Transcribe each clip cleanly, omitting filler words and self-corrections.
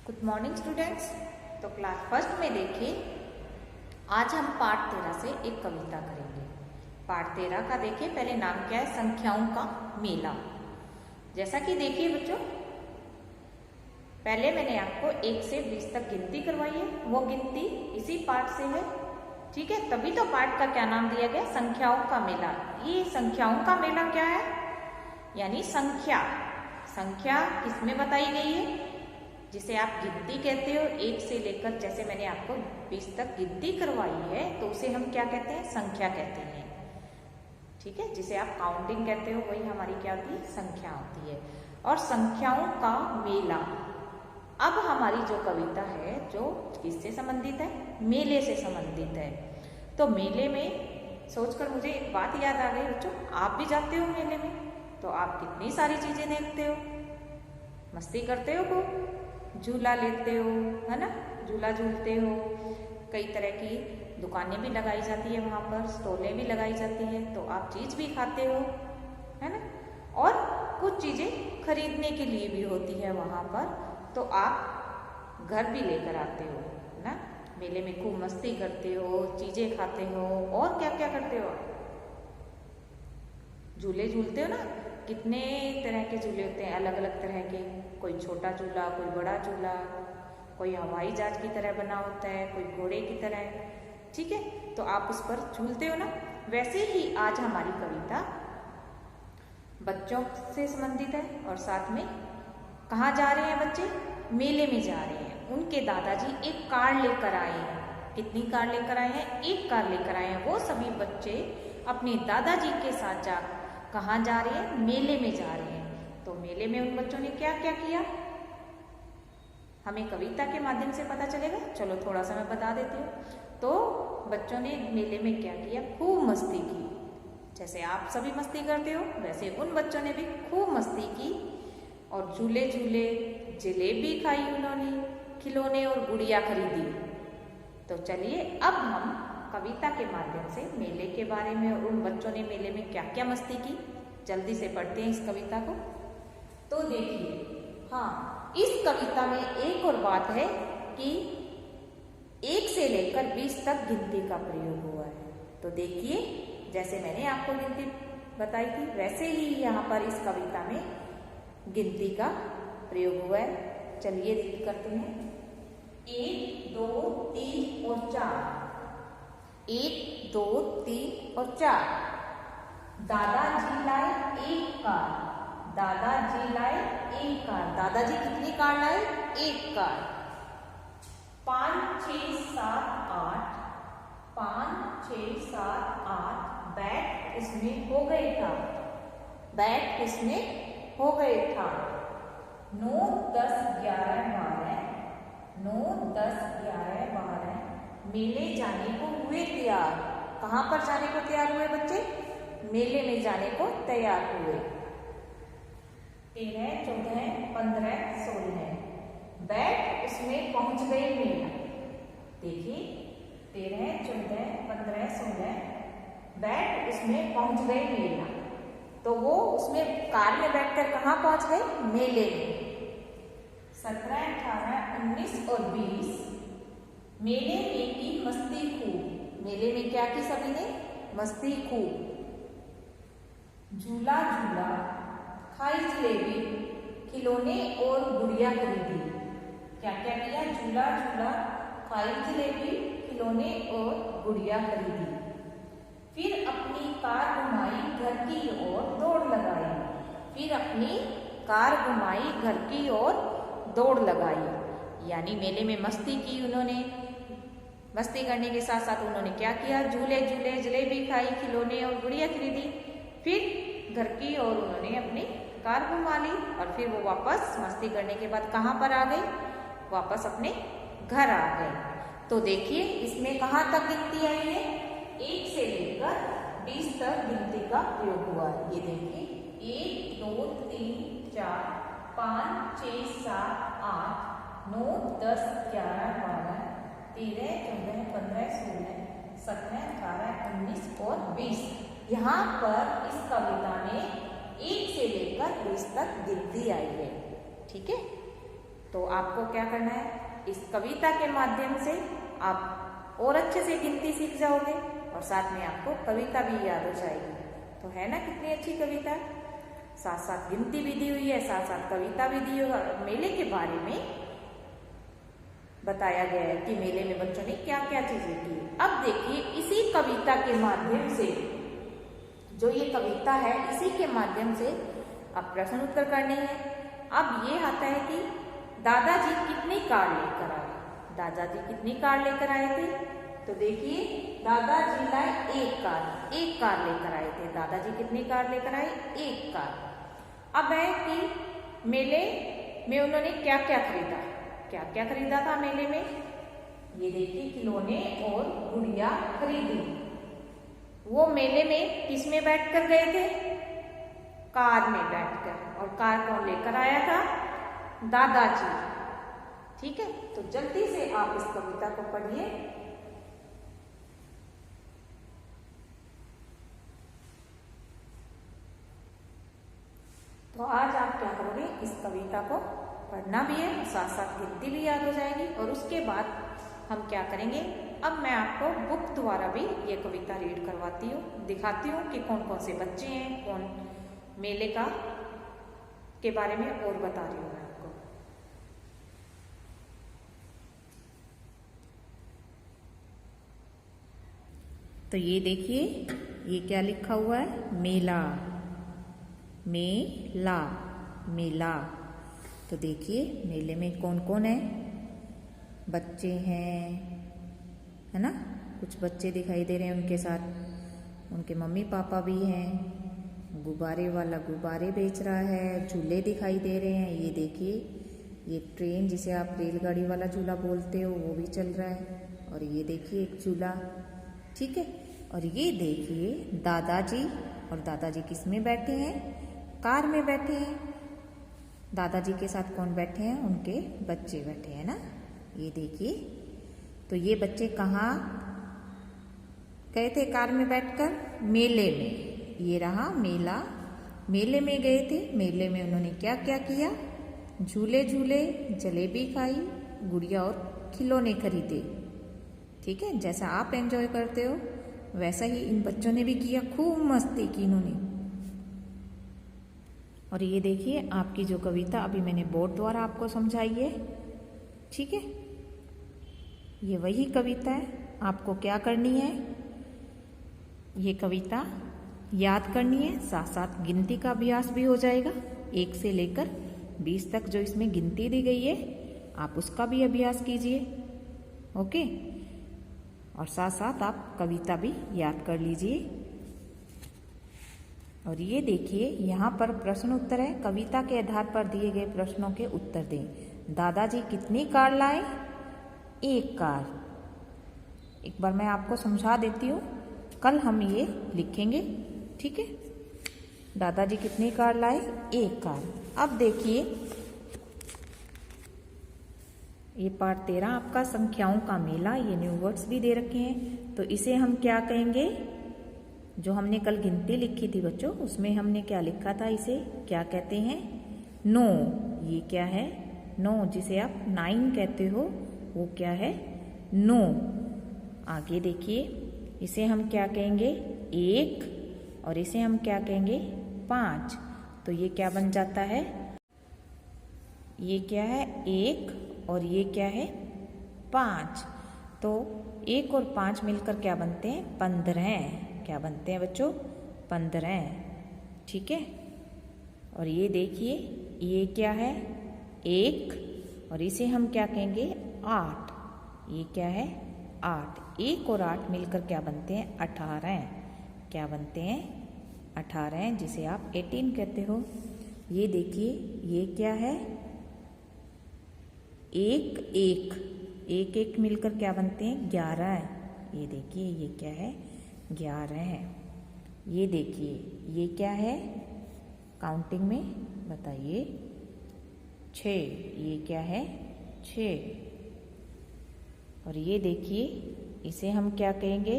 Good morning students. तो class first में देखिए, आज हम पाठ 13 से एक कविता करेंगे। पाठ 13 का देखिए, पहले नाम क्या है? संख्याओं का मेला। जैसा कि देखिए बच्चों, पहले मैंने आपको 1 से 20 तक गिनती करवाई है, वो गिनती इसी पाठ से है। ठीक है, तभी तो पाठ का क्या नाम दिया गया? संख्याओं का मेला। ये संख्याओं का मेला क्या है? यानी संख्या किसमें बताई गई है? जिसे आप गिनती कहते हो, 1 से लेकर, जैसे मैंने आपको 20 तक गिनती करवाई है, तो उसे हम क्या कहते हैं? संख्या कहते हैं। ठीक है, जिसे आप काउंटिंग कहते हो, वही हमारी क्या होती है? संख्या होती है। और संख्याओं का मेला। अब हमारी जो कविता है, जो किससे संबंधित है? मेले से संबंधित है। तो मेले में सोचकर मुझे एक बात याद आ गई बच्चों, आप भी जाते हो मेले में, तो आप कितनी सारी चीजें देखते हो, मस्ती करते हो, खूब झूला लेते हो, है ना, झूला झूलते हो। कई तरह की दुकानें भी लगाई जाती है, वहाँ पर स्टॉलें भी लगाई जाती है, तो आप चीज भी खाते हो, है ना। और कुछ चीजें खरीदने के लिए भी होती है वहाँ पर, तो आप घर भी लेकर आते हो ना। मेले में खूब मस्ती करते हो, चीजें खाते हो, और क्या क्या करते हो? झूले झूलते हो ना। कितने तरह के झूले होते हैं, अलग अलग तरह के। कोई छोटा झूला, कोई बड़ा झूला, कोई हवाई जहाज की तरह बना होता है, कोई घोड़े की तरह। ठीक है, तो आप उस पर झूलते हो ना। वैसे ही आज हमारी कविता बच्चों से संबंधित है, और साथ में कहाँ जा रहे हैं बच्चे? मेले में जा रहे हैं। उनके दादाजी एक कार लेकर आए हैं। कितनी कार लेकर आए हैं? एक कार लेकर आए हैं। वो सभी बच्चे अपने दादाजी के साथ जा कहाँ जा रहे हैं? मेले में जा रहे हैं। तो मेले में उन बच्चों ने क्या क्या किया, हमें कविता के माध्यम से पता चलेगा। चलो थोड़ा सा मैं बता देती हूँ। तो बच्चों ने मेले में क्या किया? खूब मस्ती की। जैसे आप सभी मस्ती करते हो, वैसे उन बच्चों ने भी खूब मस्ती की, और झूले झूले, जलेबी खाई उन्होंने, खिलौने और गुड़िया खरीदी। तो चलिए अब हम कविता के माध्यम से मेले के बारे में, और उन बच्चों ने मेले में क्या क्या मस्ती की, जल्दी से पढ़ते हैं इस कविता को। तो देखिए, हाँ, इस कविता में एक और बात है कि 1 से लेकर 20 तक गिनती का प्रयोग हुआ है। तो देखिए, जैसे मैंने आपको गिनती बताई थी, वैसे ही यहाँ पर इस कविता में गिनती का प्रयोग हुआ है। चलिए रीड करते हैं। 1, 2, 3 और 4। 1, 2, 3 और 4। दादाजी लाए एक कार। दादाजी लाए एक कार। दादाजी कितनी कार लाए? एक कार। 5, 6, 7, 8। 5, 6, 7, 8 बैट इसमें हो गए था। बैट इसमें हो गए था। 9, 10, 11, 12। 9, 10, 11, 12 मेले जाने को हुए तैयार। कहाँ पर जाने को तैयार हुए बच्चे? मेले में जाने को तैयार हुए। 13, 14, 15, 16 बैठ उसमें पहुंच गए मेला। देखिए, 13, 14, 15, 16 बैठ उसमें पहुंच गए मेला। तो वो उसमें कार में बैठकर कहाँ पहुंच गए? मेले में। 17, 18, 19 और 20 मेले में की मस्ती खूब। मेले में क्या की सभी ने? मस्ती खूब। झूला झूला, खाई जलेबी, खिलौने और गुड़िया खरीदी। क्या क्या किया? झूला झूला, खाई जलेबी, खिलौने और गुड़िया खरीदी। फिर अपनी कार घुमाई, घर की ओर दौड़ लगाई। फिर अपनी कार घुमाई, घर की ओर दौड़ लगाई। यानी मेले में मस्ती की उन्होंने। मस्ती करने के साथ साथ उन्होंने क्या किया? झूले झूले, जलेबी खाई, खिलौने और गुड़िया खरीदी। फिर घर की ओर उन्होंने अपनी कार घुमा ली, और फिर वो वापस मस्ती करने के बाद कहाँ पर आ गए? वापस अपने घर आ गए। तो देखिए, इसमें कहाँ तक गिनती आई है? 1 से लेकर 20 तक गिनती का प्रयोग हुआ है। ये देखिए, 1, 2, 3, 4, 5, 6, 7, 8, 9, 10, 11, 12, 13, 14, 15, 16, 17, 18, 19 और 20। यहाँ पर इस कविता में 1 से लेकर 20 तक गिनती आई है। ठीक है, तो आपको क्या करना है, इस कविता के माध्यम से आप और अच्छे से गिनती सीख जाओगे और साथ में आपको कविता भी याद हो जाएगी। तो है ना कितनी अच्छी कविता, साथ साथ गिनती भी दी हुई है, साथ साथ कविता भी दी हुई है। मेले के बारे में बताया गया है कि मेले में बच्चों ने क्या क्या चीजें की। अब देखिए इसी कविता के माध्यम से, जो ये कविता है इसी के माध्यम से अब प्रश्न उत्तर करने हैं। अब ये आता है कि दादाजी कितनी कार लेकर आए। दादाजी कितनी कार लेकर आए थे, तो देखिए दादाजी लाए एक कार लेकर आए थे। दादाजी कितनी कार लेकर आए, एक कार। अब है कि मेले में उन्होंने क्या क्या खरीदा, क्या क्या खरीदा था मेले में, ये देखिए खिलौने और गुड़िया खरीदी। वो मेले में किस में बैठकर गए थे, कार में बैठकर। और कार कौन लेकर आया था, दादाजी। ठीक है, तो जल्दी से आप इस कविता को पढ़िए। तो आज आप क्या करोगे, इस कविता को पढ़ना भी है, साथ साथ गिनती भी याद हो जाएगी। और उसके बाद हम क्या करेंगे, अब मैं आपको बुक द्वारा भी ये कविता रीड करवाती हूँ, दिखाती हूँ कि कौन कौन से बच्चे हैं, कौन मेले का के बारे में और बता रही हूँ मैं आपको। तो ये देखिए ये क्या लिखा हुआ है, मेला, मेला, मेला। तो देखिए मेले में कौन कौन है, बच्चे हैं, है ना, कुछ बच्चे दिखाई दे रहे हैं, उनके साथ उनके मम्मी पापा भी हैं। गुब्बारे वाला गुब्बारे बेच रहा है, झूले दिखाई दे रहे हैं। ये देखिए ये ट्रेन, जिसे आप रेलगाड़ी वाला झूला बोलते हो, वो भी चल रहा है। और ये देखिए एक झूला, ठीक है। और ये देखिए दादाजी, और दादाजी किस में बैठे हैं, कार में बैठे हैं। दादाजी के साथ कौन बैठे हैं, उनके बच्चे बैठे हैं ना, ये देखिए। तो ये बच्चे कहाँ गए थे कार में बैठकर, मेले में। ये रहा मेला, मेले में गए थे। मेले में उन्होंने क्या क्या किया, झूले झूले, जलेबी खाई, गुड़िया और खिलौने खरीदे। ठीक है, जैसा आप एंजॉय करते हो वैसा ही इन बच्चों ने भी किया, खूब मस्ती की इन्होंने। और ये देखिए आपकी जो कविता अभी मैंने बोर्ड द्वारा आपको समझाई है, ठीक है, ये वही कविता है। आपको क्या करनी है, ये कविता याद करनी है, साथ साथ गिनती का अभ्यास भी हो जाएगा। 1 से लेकर 20 तक जो इसमें गिनती दी गई है, आप उसका भी अभ्यास कीजिए, ओके। और साथ साथ आप कविता भी याद कर लीजिए। और ये देखिए यहाँ पर प्रश्न उत्तर है, कविता के आधार पर दिए गए प्रश्नों के उत्तर दें। दादाजी कितनी कार लाए, एक कार। एक बार मैं आपको समझा देती हूँ, कल हम ये लिखेंगे, ठीक है। दादाजी कितनी कार लाए, एक कार। अब देखिए ये पार्ट 13 आपका संख्याओं का मेला, ये न्यू वर्ड्स भी दे रखे हैं। तो इसे हम क्या कहेंगे, जो हमने कल गिनती लिखी थी बच्चों, उसमें हमने क्या लिखा था, इसे क्या कहते हैं, 9। ये क्या है, 9, जिसे आप 9 कहते हो, वो क्या है, 9। आगे देखिए इसे हम क्या कहेंगे, 1, और इसे हम क्या कहेंगे, 5। तो ये क्या बन जाता है, ये क्या है, 1, और ये क्या है, 5। तो 1 और 5 मिलकर क्या बनते हैं, 15। क्या बनते हैं बच्चों, 15, ठीक है। और ये देखिए ये क्या है, 1, और इसे हम क्या कहेंगे, 8। ये क्या है, 8। 1 और 8 मिलकर क्या बनते हैं, 18। क्या बनते हैं, 18, जिसे आप 18 कहते हो। ये देखिए ये क्या है, 1, 1 1 मिलकर क्या बनते हैं, 11। ये देखिए ये क्या है, 11। ये देखिए ये क्या है, काउंटिंग में बताइए, 6। ये क्या है, 6। और ये देखिए इसे हम क्या कहेंगे,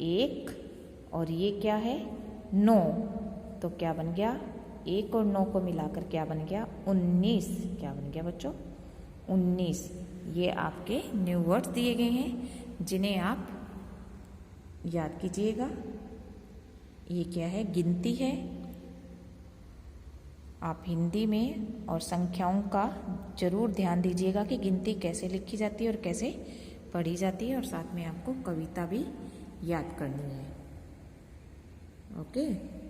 1, और ये क्या है, 9। तो क्या बन गया, 1 और 9 को मिलाकर क्या बन गया? 19। क्या बन गया बच्चों? 19। ये आपके न्यू वर्ड्स दिए गए हैं जिन्हें आप याद कीजिएगा। ये क्या है? गिनती है। आप हिंदी में और संख्याओं का जरूर ध्यान दीजिएगा कि गिनती कैसे लिखी जाती है और कैसे पढ़ी जाती है, और साथ में आपको कविता भी याद करनी है। ओके।